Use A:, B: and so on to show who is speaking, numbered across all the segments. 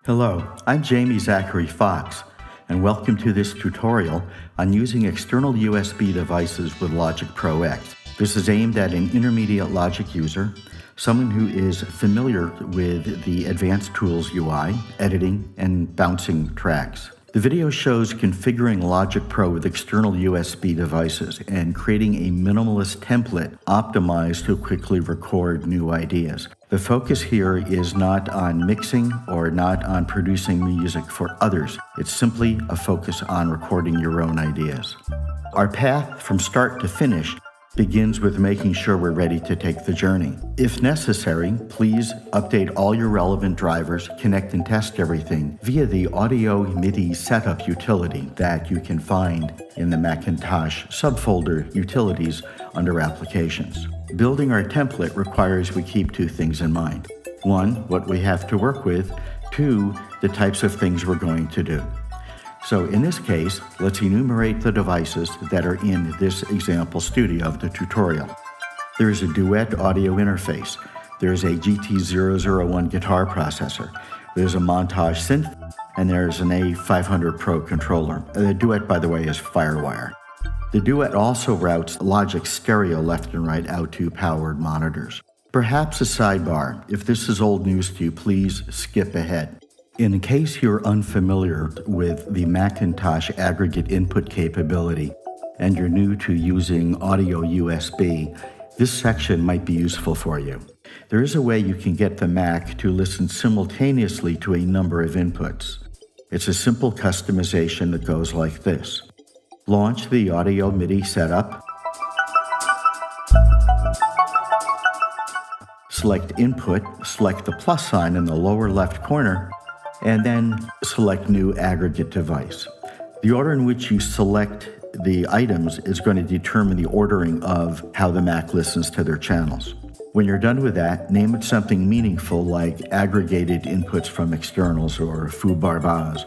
A: Hello, I'm Jamie Zachary Fox, and welcome to this tutorial on using external USB devices with Logic Pro X. This is aimed at an intermediate Logic user, someone who is familiar with the Advanced Tools UI, editing, and bouncing tracks. The video shows configuring Logic Pro with external USB devices and creating a minimalist template optimized to quickly record new ideas. The focus here is not on mixing or not on producing music for others. It's simply a focus on recording your own ideas. Our path from start to finish begins with making sure we're ready to take the journey. If necessary, please update all your relevant drivers, connect and test everything via the Audio MIDI Setup utility that you can find in the Macintosh subfolder Utilities under Applications. Building our template requires we keep two things in mind. One, what we have to work with. Two, the types of things we're going to do. So in this case, let's enumerate the devices that are in this example studio of the tutorial. There is a Duet audio interface. There's a GT001 guitar processor. There's a Montage synth, and there's an A500 Pro controller. The Duet, by the way, is FireWire. The Duet also routes Logic stereo left and right out to powered monitors. Perhaps a sidebar. If this is old news to you, please skip ahead. In case you're unfamiliar with the Macintosh aggregate input capability and you're new to using audio USB, this section might be useful for you. There is a way you can get the Mac to listen simultaneously to a number of inputs. It's a simple customization that goes like this. Launch the Audio MIDI setup. Select Input, select the plus sign in the lower left corner, and then select New Aggregate Device. The order in which you select the items is going to determine the ordering of how the Mac listens to their channels. When you're done with that, name it something meaningful like aggregated inputs from externals or foobar bars.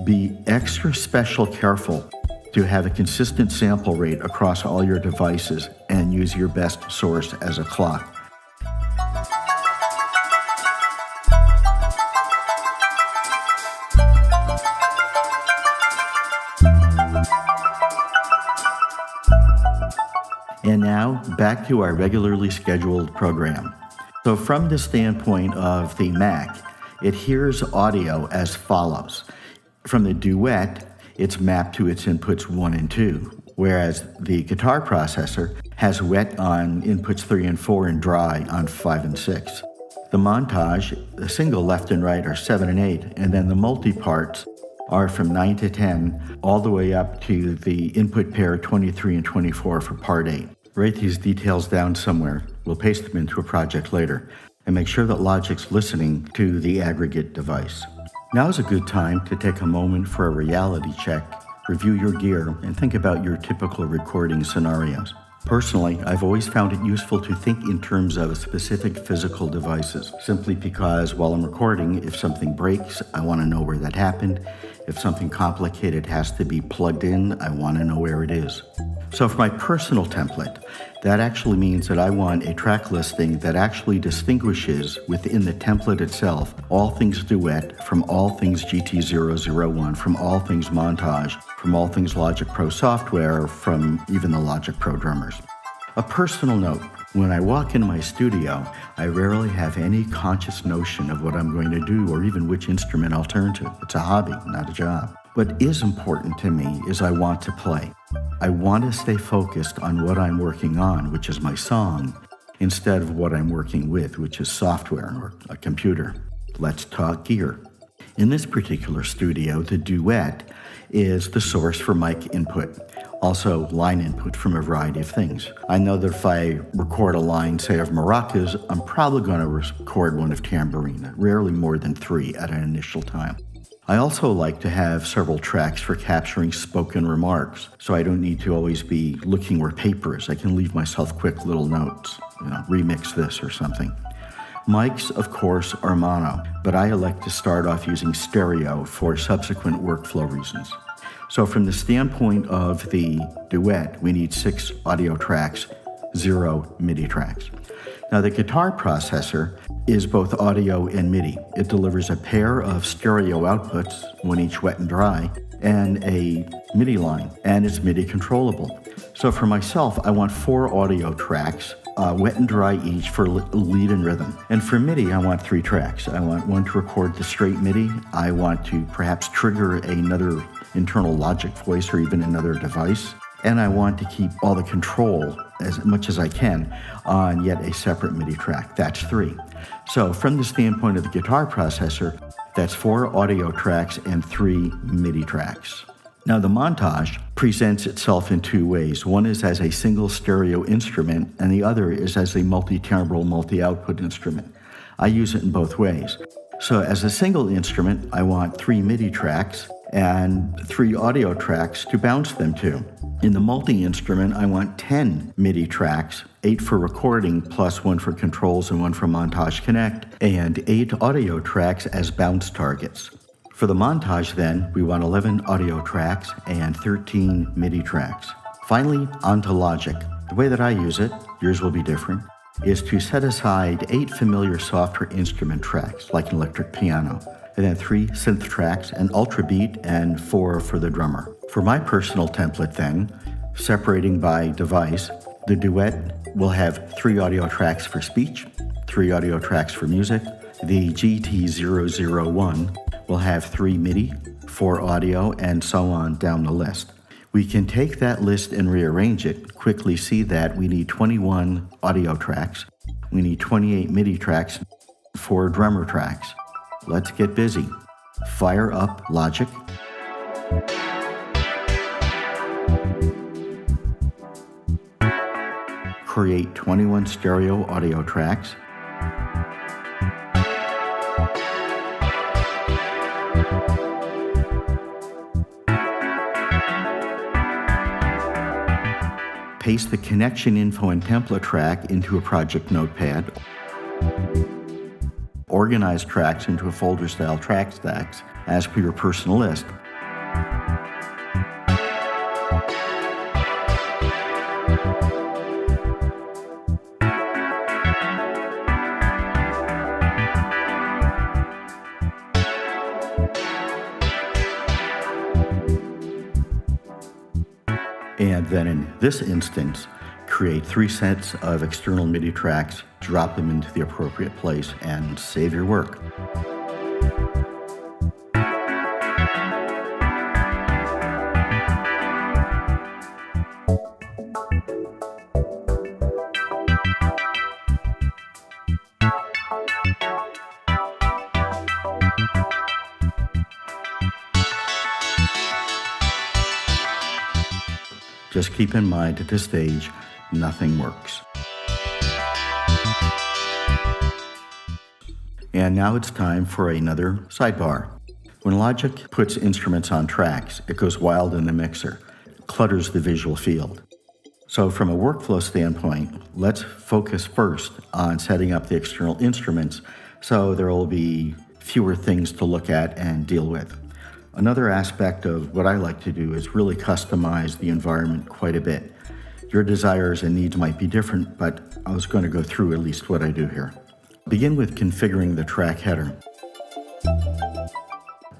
A: Be extra special careful to have a consistent sample rate across all your devices and use your best source as a clock. And now, back to our regularly scheduled program. So from the standpoint of the Mac, it hears audio as follows. From the Duet, it's mapped to its inputs 1 and 2, whereas the guitar processor has wet on inputs 3 and 4 and dry on 5 and 6. The Montage, the single left and right are 7 and 8, and then the multi-parts are from 9 to 10, all the way up to the input pair 23 and 24 for part 8. Write these details down somewhere. We'll paste them into a project later, and make sure that Logic's listening to the aggregate device. Now is a good time to take a moment for a reality check, review your gear, and think about your typical recording scenarios. Personally, I've always found it useful to think in terms of specific physical devices, simply because while I'm recording, if something breaks, I want to know where that happened. If something complicated has to be plugged in, I want to know where it is. So for my personal template, that actually means that I want a track listing that actually distinguishes within the template itself all things Duet from all things GT001, from all things Montage, from all things Logic Pro software, from even the Logic Pro drummers. A personal note, when I walk into my studio, I rarely have any conscious notion of what I'm going to do or even which instrument I'll turn to. It's a hobby, not a job. What is important to me is I want to play. I want to stay focused on what I'm working on, which is my song, instead of what I'm working with, which is software or a computer. Let's talk gear. In this particular studio, the Duet is the source for mic input, also line input from a variety of things. I know that if I record a line, say, of maracas, I'm probably going to record one of tambourine, rarely more than 3 at an initial time. I also like to have several tracks for capturing spoken remarks, so I don't need to always be looking where paper is. I can leave myself quick little notes, remix this or something. Mics, of course, are mono, but I elect to start off using stereo for subsequent workflow reasons. So from the standpoint of the Duet, we need 6 audio tracks, 0 MIDI tracks. Now, the guitar processor is both audio and MIDI. It delivers a pair of stereo outputs, one each wet and dry, and a MIDI line, and it's MIDI controllable. So for myself, I want 4 audio tracks, wet and dry each for lead and rhythm. And for MIDI, I want 3 tracks. I want one to record the straight MIDI. I want to perhaps trigger another internal Logic voice or even another device. And I want to keep all the control as much as I can on yet a separate MIDI track. That's 3. So from the standpoint of the guitar processor, that's 4 audio tracks and 3 MIDI tracks. Now, the Montage presents itself in 2 ways. One is as a single stereo instrument, and the other is as a multi-timbral, multi-output instrument. I use it in both ways. So as a single instrument, I want 3 MIDI tracks and 3 audio tracks to bounce them to. In the multi-instrument, I want 10 MIDI tracks, 8 for recording, plus 1 for controls and 1 for Montage Connect, and 8 audio tracks as bounce targets. For the Montage, then, we want 11 audio tracks and 13 MIDI tracks. Finally, onto Logic. The way that I use it, yours will be different, is to set aside 8 familiar software instrument tracks, like an electric piano, and then 3 synth tracks, an ultra beat, and 4 for the drummer. For my personal template, then, separating by device, the Duet will have 3 audio tracks for speech, 3 audio tracks for music. The GT001 will have 3 MIDI, 4 audio, and so on down the list. We can take that list and rearrange it, quickly see that we need 21 audio tracks, we need 28 MIDI tracks, 4 drummer tracks. Let's get busy. Fire up Logic. Create 21 stereo audio tracks. Paste the connection info and template track into a project notepad. Organize tracks into a folder-style track stacks as per your personal list. And then in this instance, create 3 sets of external MIDI tracks, drop them into the appropriate place, and save your work. Just keep in mind at this stage, nothing works. And now it's time for another sidebar. When Logic puts instruments on tracks, it goes wild in the mixer, clutters the visual field. So from a workflow standpoint, let's focus first on setting up the external instruments so there will be fewer things to look at and deal with. Another aspect of what I like to do is really customize the environment quite a bit. Your desires and needs might be different, but I was going to go through at least what I do here. Begin with configuring the track header.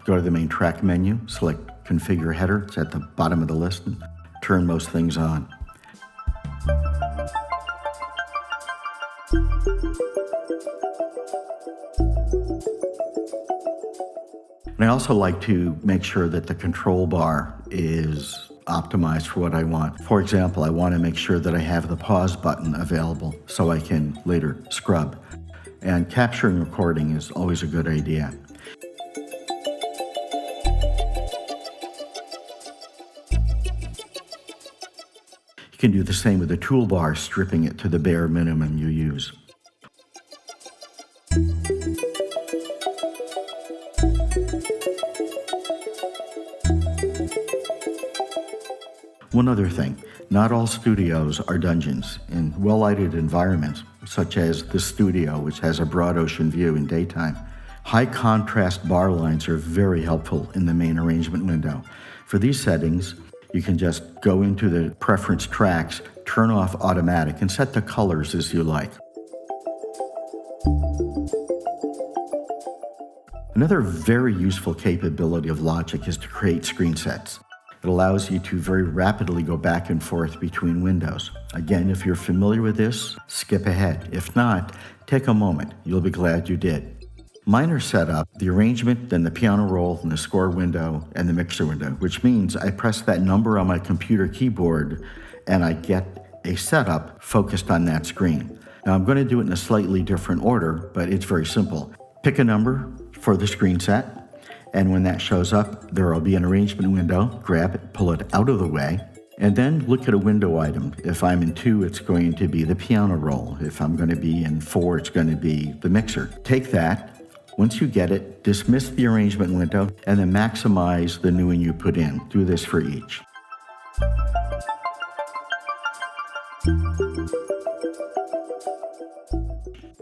A: Go to the main track menu, select Configure Header, it's at the bottom of the list, and turn most things on. And I also like to make sure that the control bar is optimized for what I want. For example, I want to make sure that I have the pause button available so I can later scrub. And capturing recording is always a good idea. You can do the same with the toolbar, stripping it to the bare minimum you use. One other thing, not all studios are dungeons. In well-lighted environments, such as this studio, which has a broad ocean view in daytime, high contrast bar lines are very helpful in the main arrangement window. For these settings, you can just go into the preference tracks, turn off automatic, and set the colors as you like. Another very useful capability of Logic is to create screen sets. It allows you to very rapidly go back and forth between windows. Again, if you're familiar with this, skip ahead. If not, take a moment. You'll be glad you did. Mine are set up, the arrangement, then the piano roll, and the score window, and the mixer window, which means I press that number on my computer keyboard and I get a setup focused on that screen. Now I'm going to do it in a slightly different order, but it's very simple. Pick a number for the screen set, and when that shows up, there will be an arrangement window. Grab it, pull it out of the way, and then look at a window item. If I'm in 2, it's going to be the piano roll. If I'm going to be in 4, it's going to be the mixer. Take that. Once you get it, dismiss the arrangement window and then maximize the new one you put in. Do this for each.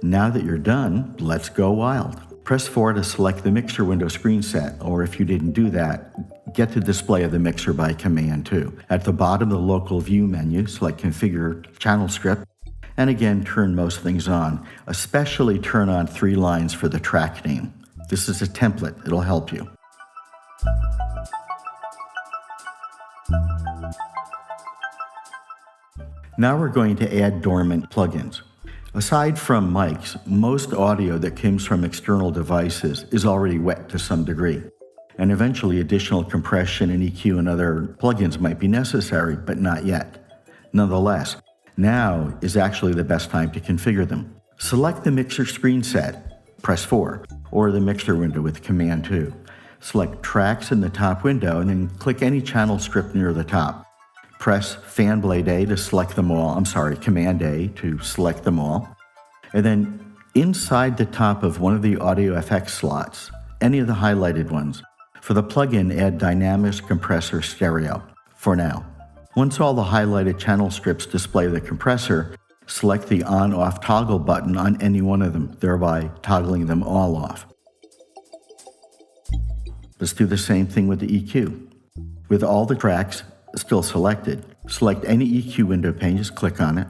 A: Now that you're done, let's go wild. Press 4 to select the mixer window screen set, or if you didn't do that, get the display of the mixer by Command 2. At the bottom of the local view menu, select Configure Channel Strip, and again, turn most things on. Especially turn on 3 lines for the track name. This is a template. It'll help you. Now we're going to add dormant plugins. Aside from mics, most audio that comes from external devices is already wet to some degree. And eventually additional compression and EQ and other plugins might be necessary, but not yet. Nonetheless, now is actually the best time to configure them. Select the mixer screen set, press 4, or the mixer window with Command 2. Select Tracks in the top window and then click any channel strip near the top. Press Fan Blade A to select them all, Command A to select them all. And then inside the top of one of the audio FX slots, any of the highlighted ones, for the plugin add Dynamics Compressor Stereo, for now. Once all the highlighted channel strips display the compressor, select the on-off toggle button on any one of them, thereby toggling them all off. Let's do the same thing with the EQ. With all the tracks still selected, select any EQ window pane, just click on it,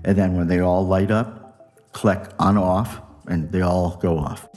A: and then when they all light up, click on-off, and they all go off.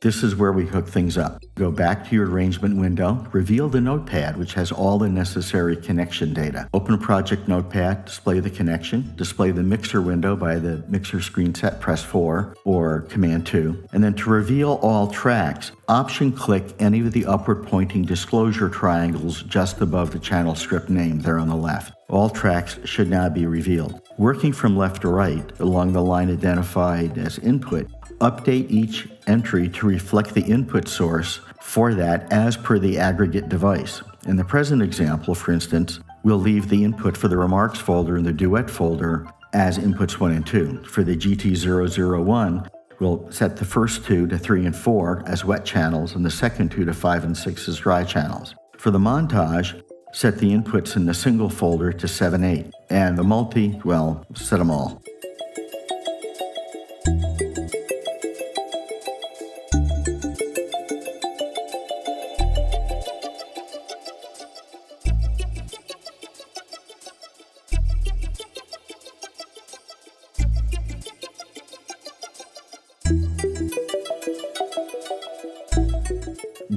A: This is where we hook things up. Go back to your arrangement window, reveal the notepad, which has all the necessary connection data. Open Project Notepad, display the connection, display the mixer window by the mixer screen set, press 4 or Command 2. And then to reveal all tracks, Option-click any of the upward pointing disclosure triangles just above the channel strip name there on the left. All tracks should now be revealed. Working from left to right along the line identified as input, update each entry to reflect the input source for that as per the aggregate device. In the present example, for instance, we'll leave the input for the remarks folder in the duet folder as inputs 1 and 2. For the GT001, we'll set the first 2 to 3 and 4 as wet channels and the second 2 to 5 and 6 as dry channels. For the montage, set the inputs in the single folder to 7, 8. And the multi, well, set them all.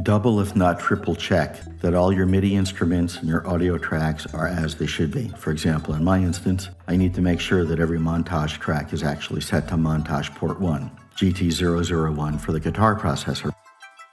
A: Double, if not triple check that all your MIDI instruments and your audio tracks are as they should be. For example, in my instance, I need to make sure that every montage track is actually set to montage port 1, GT001 for the guitar processor.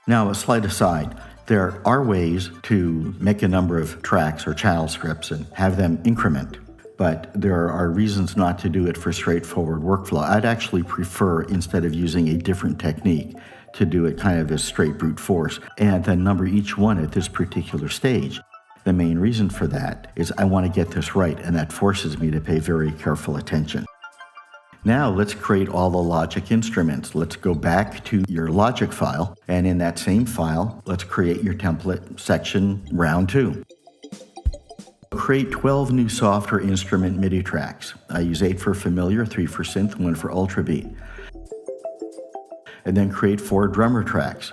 A: Now, a slight aside, there are ways to make a number of tracks or channel strips and have them increment, but there are reasons not to do it for straightforward workflow. I'd actually prefer, instead of using a different technique, to do it kind of as straight brute force and then number each one at this particular stage. The main reason for that is I want to get this right, and that forces me to pay very careful attention. Now let's create all the Logic instruments. Let's go back to your Logic file, and in that same file, let's create your template section round 2. Create 12 new software instrument MIDI tracks. I use 8 for familiar, 3 for synth, 1 for ultrabeat. And then create 4 drummer tracks.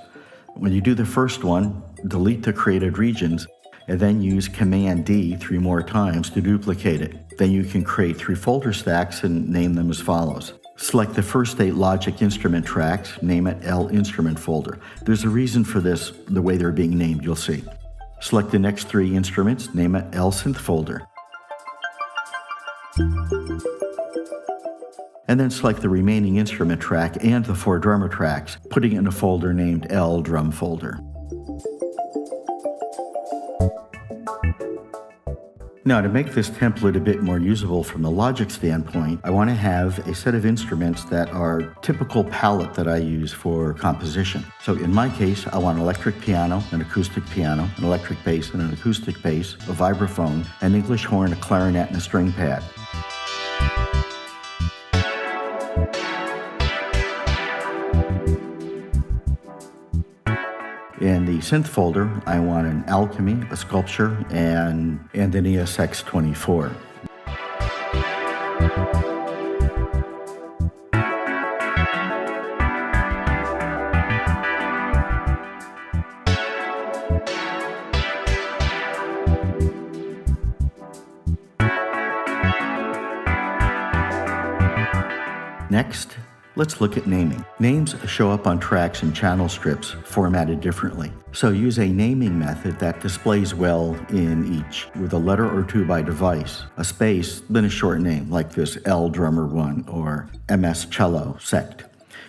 A: When you do the first one, delete the created regions, and then use Command D 3 more times to duplicate it. Then you can create 3 folder stacks and name them as follows. Select the first 8 Logic instrument tracks, name it L instrument folder. There's a reason for this, the way they're being named, you'll see. Select the next 3 instruments, name it L synth folder. And then select the remaining instrument track and the 4 drummer tracks, putting it in a folder named L drum folder. Now, to make this template a bit more usable from the Logic standpoint, I want to have a set of instruments that are typical palette that I use for composition. So in my case, I want an electric piano, an acoustic piano, an electric bass and an acoustic bass, a vibraphone, an English horn, a clarinet, and a string pad. In the synth folder, I want an Alchemy, a Sculpture, and an ESX24. Next, let's look at naming. Names show up on tracks and channel strips formatted differently. So use a naming method that displays well in each, with a letter or 2 by device, a space, then a short name like this L Drummer 1 or MS Cello Sect.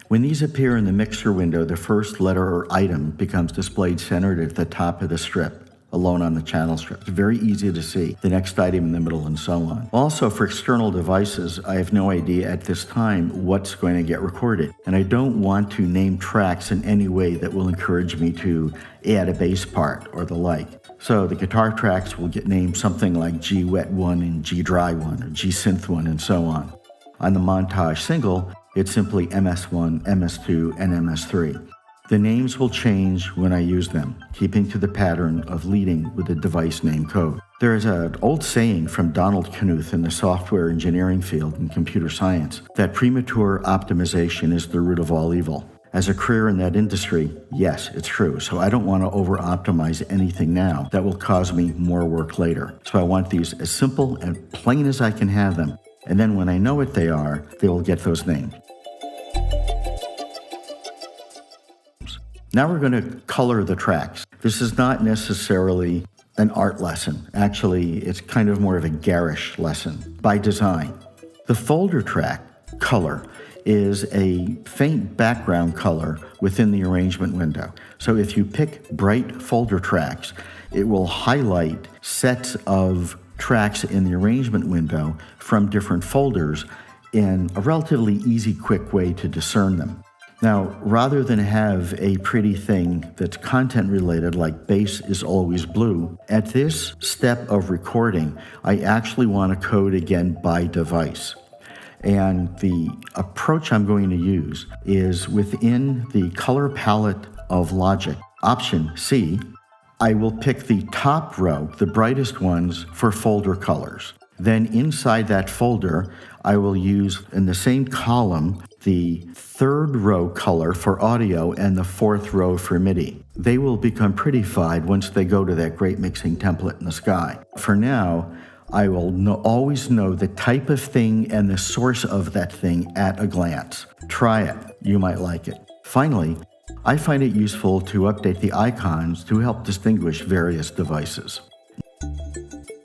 A: When these appear in the mixer window, the first letter or item becomes displayed centered at the top of the strip, alone on the channel strip. It's very easy to see the next item in the middle and so on. Also, for external devices, I have no idea at this time what's going to get recorded. And I don't want to name tracks in any way that will encourage me to add a bass part or the like. So the guitar tracks will get named something like G Wet 1 and G Dry 1 or G Synth 1 and so on. On the montage single, it's simply MS1, MS2, and MS3. The names will change when I use them, keeping to the pattern of leading with the device name code. There is an old saying from Donald Knuth in the software engineering field in computer science that premature optimization is the root of all evil. As a career in that industry, yes, it's true. So I don't want to over-optimize anything now that will cause me more work later. So I want these as simple and plain as I can have them. And then when I know what they are, they will get those names. Now we're going to color the tracks. This is not necessarily an art lesson. Actually, it's kind of more of a garish lesson by design. The folder track color is a faint background color within the arrangement window. So if you pick bright folder tracks, it will highlight sets of tracks in the arrangement window from different folders in a relatively easy, quick way to discern them. Now, rather than have a pretty thing that's content related like bass is always blue, at this step of recording, I actually want to code again by device. And the approach I'm going to use is within the color palette of Logic, Option C, I will pick the top row, the brightest ones, for folder colors. Then inside that folder, I will use in the same column the 3rd row color for audio and the 4th row for MIDI. They will become prettified once they go to that great mixing template in the sky. For now, I will always know the type of thing and the source of that thing at a glance. Try it. You might like it. Finally, I find it useful to update the icons to help distinguish various devices.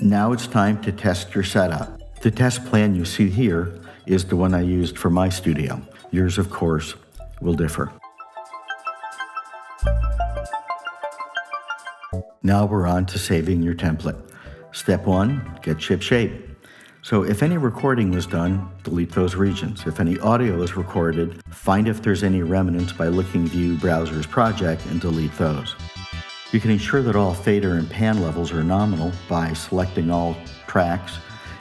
A: Now it's time to test your setup. The test plan you see here is the one I used for my studio. Yours, of course, will differ. Now we're on to saving your template. Step 1, get ship shape. So if any recording was done, delete those regions. If any audio is recorded, find if there's any remnants by looking View Browser's project and delete those. You can ensure that all fader and pan levels are nominal by selecting all tracks,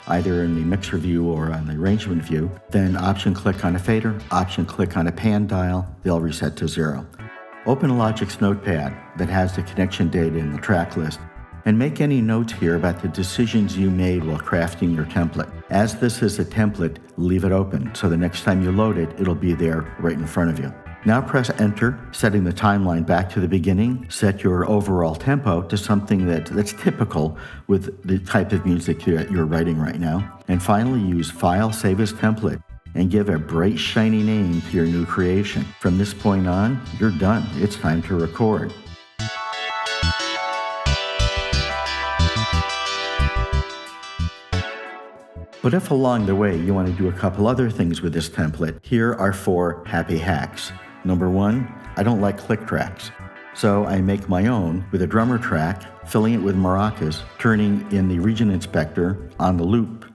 A: either in the mixer view or on the arrangement view. Then Option-click on a fader, Option-click on a pan dial, they'll reset to 0. Open Logic's notepad that has the connection data in the track list, and make any notes here about the decisions you made while crafting your template. As this is a template, leave it open, so the next time you load it, it'll be there right in front of you. Now press Enter, setting the timeline back to the beginning. Set your overall tempo to something that's typical with the type of music that you're writing right now. And finally, use File, Save as Template. and give a bright, shiny name to your new creation. From this point on, you're done. It's time to record. But if along the way you want to do a couple other things with this template, here are 4 happy hacks. Number 1, I don't like click tracks. So I make my own with a drummer track, filling it with maracas, turning in the region inspector on the loop,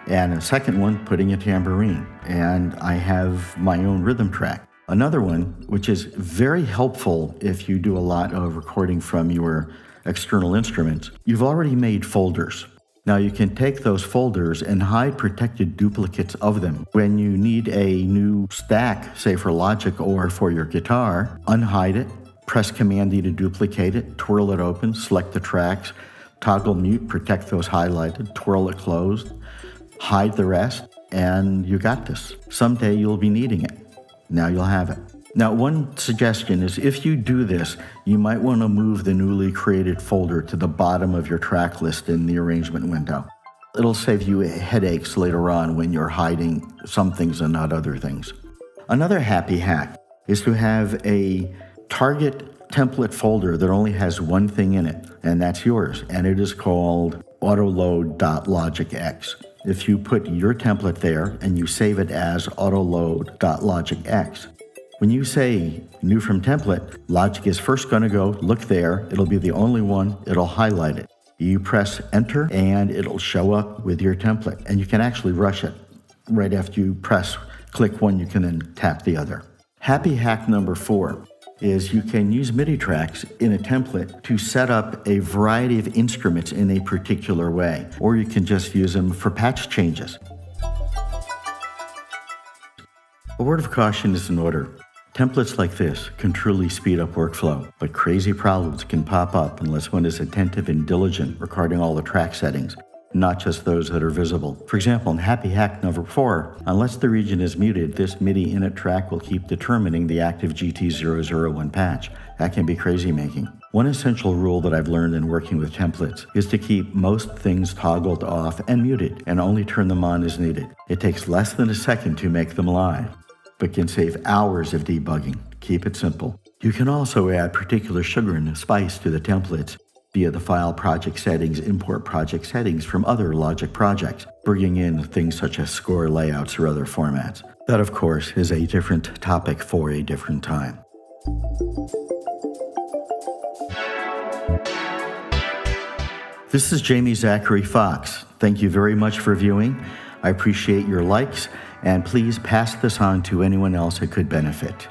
A: and a second one putting a tambourine. And I have my own rhythm track. Another one, which is very helpful if you do a lot of recording from your external instruments, you've already made folders. Now you can take those folders and hide protected duplicates of them. When you need a new stack, say for Logic or for your guitar, unhide it, press Command-D to duplicate it, twirl it open, select the tracks, toggle mute, protect those highlighted, twirl it closed, hide the rest, and you got this. Someday you'll be needing it. Now you'll have it. Now, one suggestion is if you do this, you might want to move the newly created folder to the bottom of your track list in the arrangement window. It'll save you headaches later on when you're hiding some things and not other things. Another happy hack is to have a target template folder that only has one thing in it, and that's yours, and it is called autoload.logicx. If you put your template there and you save it as autoload.logicx, when you say new from template, Logic is first going to go look there. It'll be the only one. It'll highlight it. You press enter and it'll show up with your template, and you can actually rush it. Right after you click one, you can then tap the other. Happy hack number 4 is you can use MIDI tracks in a template to set up a variety of instruments in a particular way, or you can just use them for patch changes. A word of caution is in order. Templates like this can truly speed up workflow, but crazy problems can pop up unless one is attentive and diligent regarding all the track settings, not just those that are visible. For example, in Happy Hack number 4, unless the region is muted, this MIDI init track will keep determining the active GT001 patch. That can be crazy making. One essential rule that I've learned in working with templates is to keep most things toggled off and muted, and only turn them on as needed. It takes less than a second to make them live, but can save hours of debugging. Keep it simple. You can also add particular sugar and spice to the templates via the File Project Settings, Import Project Settings from other Logic projects, bringing in things such as score layouts or other formats. That, of course, is a different topic for a different time. This is Jamie Zachary Fox. Thank you very much for viewing. I appreciate your likes, and please pass this on to anyone else who could benefit.